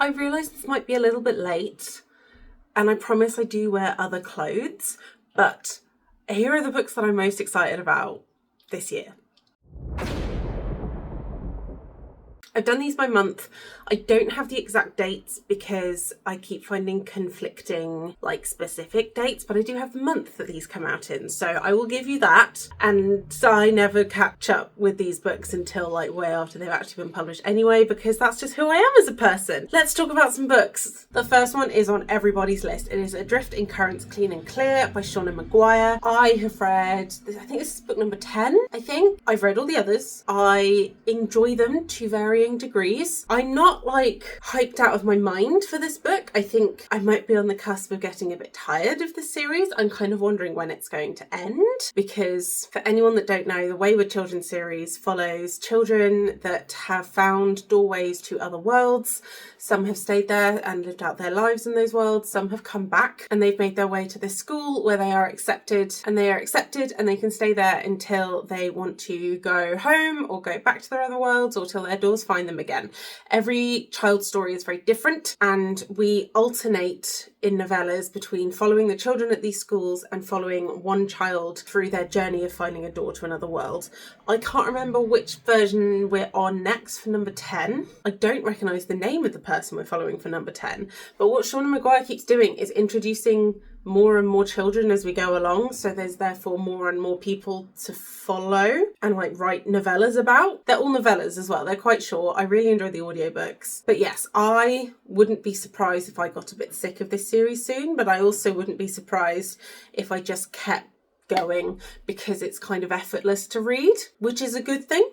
I realise this might be a little bit late, and I promise I do wear other clothes, but here are the books that I'm most excited about this year. I've done these by month. I don't have the exact dates because I keep finding conflicting specific dates, but I do have the month that these come out in. So I will give you that. And I never catch up with these books until way after they've actually been published anyway, because that's just who I am as a person. Let's talk about some books. The first one is on everybody's list. It is Adrift in Currents Clean and Clear by Shauna Maguire. I have read, I think this is book number 10, I think. I've read all the others. I enjoy them to varying degrees. I'm not hyped out of my mind for this book. I think I might be on the cusp of getting a bit tired of the series. I'm kind of wondering when it's going to end, because for anyone that don't know, the Wayward Children series follows children that have found doorways to other worlds. Some have stayed there and lived out their lives in those worlds. Some have come back and they've made their way to this school where they are accepted, and they can stay there until they want to go home or go back to their other worlds, or till their doors find them again. Every child's story is very different, and we alternate in novellas between following the children at these schools and following one child through their journey of finding a door to another world. I can't remember which version we're on next for number 10. I don't recognise the name of the person we're following for number 10, but what Shauna Maguire keeps doing is introducing more and more children as we go along, so there's therefore more and more people to follow and write novellas about. They're all novellas as well, they're quite short. I really enjoy the audiobooks. But yes, I wouldn't be surprised if I got a bit sick of this series soon, but I also wouldn't be surprised if I just kept going, because it's kind of effortless to read, which is a good thing,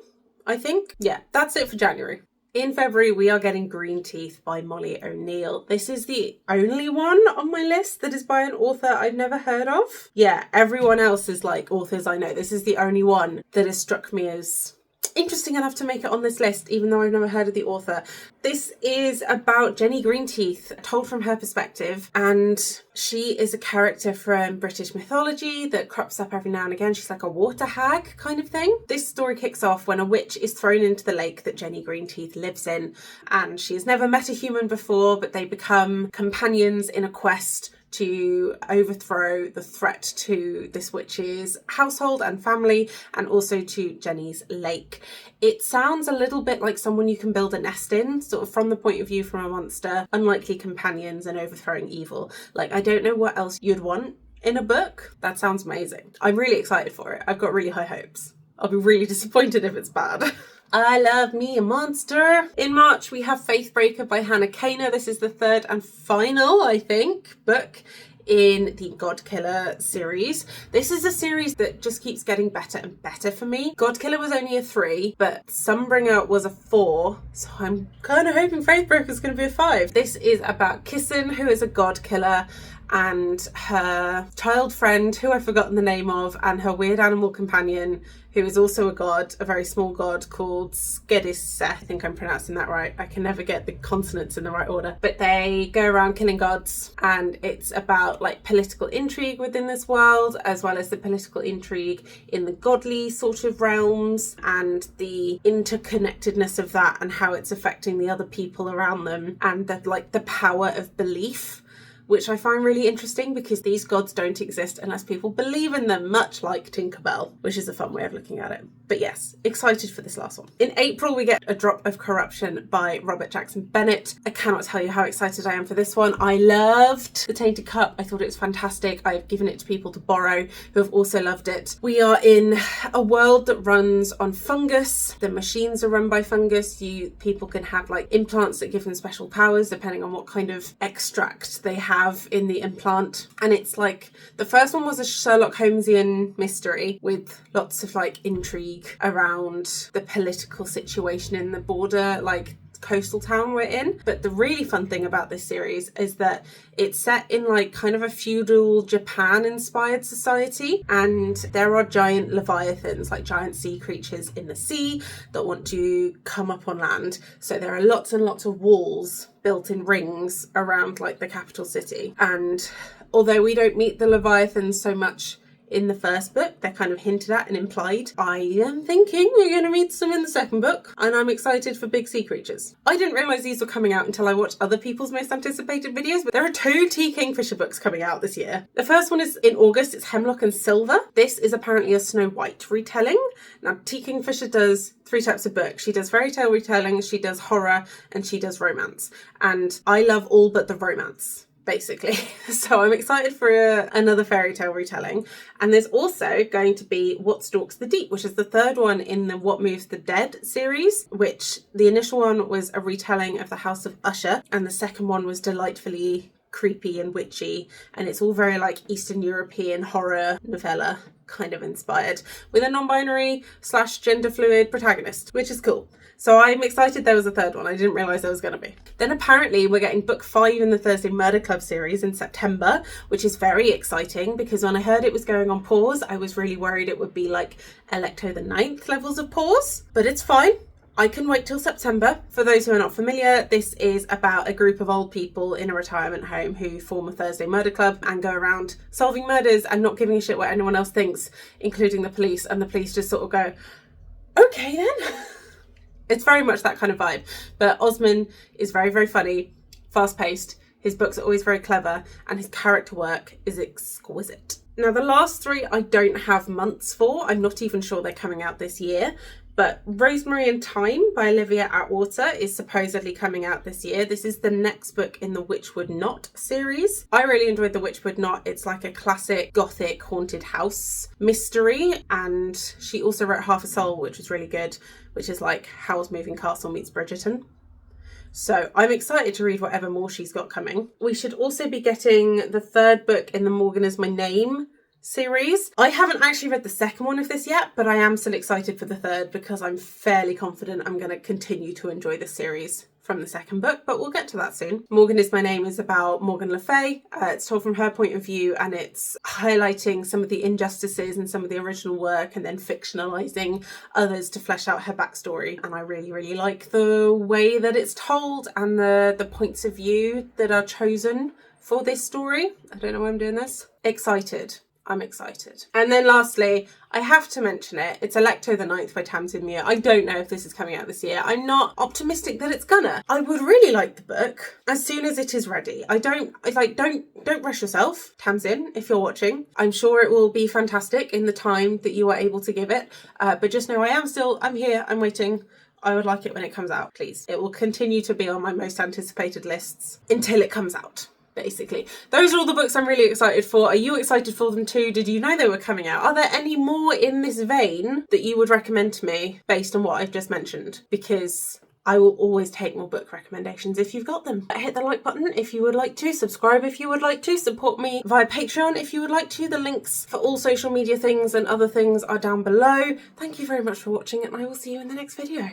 I think. Yeah, that's it for January. In February, we are getting Greenteeth by Molly O'Neill. This is the only one on my list that is by an author I've never heard of. Yeah, everyone else is authors I know. This is the only one that has struck me as interesting enough to make it on this list, even though I've never heard of the author. This is about Jenny Greenteeth, told from her perspective, and she is a character from British mythology that crops up every now and again. She's like a water hag kind of thing. This story kicks off when a witch is thrown into the lake that Jenny Greenteeth lives in, and she has never met a human before, but they become companions in a quest to overthrow the threat to this witch's household and family, and also to Jenny's lake. It sounds a little bit like someone you can build a nest in, sort of from the point of view from a monster, unlikely companions and overthrowing evil. I don't know what else you'd want in a book. That sounds amazing. I'm really excited for it. I've got really high hopes. I'll be really disappointed if it's bad. I love me a monster. In March, we have Faithbreaker by Hannah Kaner. This is the third and final, I think, book in the Godkiller series. This is a series that just keeps getting better and better for me. Godkiller was only a 3, but Sunbringer was a 4, so I'm kind of hoping Faithbreaker is going to be a 5. This is about Kissin, who is a Godkiller, and her child friend, who I've forgotten the name of, and her weird animal companion, who is also a god, a very small god called Skedis. I think I'm pronouncing that right. I can never get the consonants in the right order. But they go around killing gods, and it's about political intrigue within this world, as well as the political intrigue in the godly sort of realms, and the interconnectedness of that and how it's affecting the other people around them, and the power of belief, which I find really interesting, because these gods don't exist unless people believe in them, much like Tinkerbell, which is a fun way of looking at it. But yes, excited for this last one. In April, we get A Drop of Corruption by Robert Jackson Bennett. I cannot tell you how excited I am for this one. I loved The Tainted Cup. I thought it was fantastic. I've given it to people to borrow who have also loved it. We are in a world that runs on fungus. The machines are run by fungus. People can have implants that give them special powers depending on what kind of extract they have in the implant. And it's the first one was a Sherlock Holmesian mystery with lots of intrigue around the political situation in the border coastal town we're in. But the really fun thing about this series is that it's set in kind of a feudal Japan inspired society, and there are giant leviathans, giant sea creatures in the sea that want to come up on land. So there are lots and lots of walls built in rings around the capital city, and although we don't meet the leviathans so much in the first book. They're kind of hinted at and implied. I am thinking we're going to read some in the second book, and I'm excited for big sea creatures. I didn't realise these were coming out until I watched other people's most anticipated videos, but there are 2 T. Kingfisher books coming out this year. The first one is in August. It's Hemlock and Silver. This is apparently a Snow White retelling. Now, T. Kingfisher does 3 types of books. She does fairy tale retellings, she does horror, and she does romance. And I love all but the romance, basically. So I'm excited for another fairy tale retelling. And there's also going to be What Stalks the Deep, which is the 3rd one in the What Moves the Dead series, which the initial one was a retelling of the House of Usher, and the second one was delightfully creepy and witchy, and it's all very like Eastern European horror novella kind of inspired, with a non-binary / gender fluid protagonist, which is cool. So I'm excited there was a 3rd one. I didn't realise there was going to be. Then apparently we're getting book 5 in the Thursday Murder Club series in September, which is very exciting because when I heard it was going on pause, I was really worried it would be like Alecto the Ninth levels of pause, but it's fine. I can wait till September. For those who are not familiar, this is about a group of old people in a retirement home who form a Thursday murder club and go around solving murders and not giving a shit what anyone else thinks, including the police, and the police just sort of go, okay then. It's very much that kind of vibe. But Osman is very, very funny, fast-paced. His books are always very clever, and his character work is exquisite. Now, the last 3 I don't have months for. I'm not even sure they're coming out this year. But Rosemary Thyme by Olivia Atwater is supposedly coming out this year. This is the next book in the Witch Would Not series. I really enjoyed The Witch Would Not. It's like a classic gothic haunted house mystery. And she also wrote Half a Soul, which was really good, which is like Howl's Moving Castle meets Bridgerton. So I'm excited to read whatever more she's got coming. We should also be getting the 3rd book in the Morgan Is My Name series. I haven't actually read the second one of this yet, but I am still excited for the 3rd because I'm fairly confident I'm going to continue to enjoy this series from the second book, but we'll get to that soon. Morgan Is My Name is about Morgan Le Fay. It's told from her point of view, and it's highlighting some of the injustices in some of the original work and then fictionalising others to flesh out her backstory. And I really, really like the way that it's told and the points of view that are chosen for this story. I don't know why I'm doing this. Excited. I'm excited. And then lastly, I have to mention it. It's Alecto the Ninth by Tamsin Muir. I don't know if this is coming out this year. I'm not optimistic that it's gonna. I would really like the book as soon as it is ready. Don't rush yourself, Tamsin, if you're watching. I'm sure it will be fantastic in the time that you are able to give it. But just know I'm here, I'm waiting. I would like it when it comes out, please. It will continue to be on my most anticipated lists until it comes out. Basically, those are all the books I'm really excited for. Are you excited for them too? Did you know they were coming out? Are there any more in this vein that you would recommend to me based on what I've just mentioned? Because I will always take more book recommendations if you've got them. Hit the like button if you would like to, subscribe if you would like to, support me via Patreon if you would like to. The links for all social media things and other things are down below. Thank you very much for watching, and I will see you in the next video.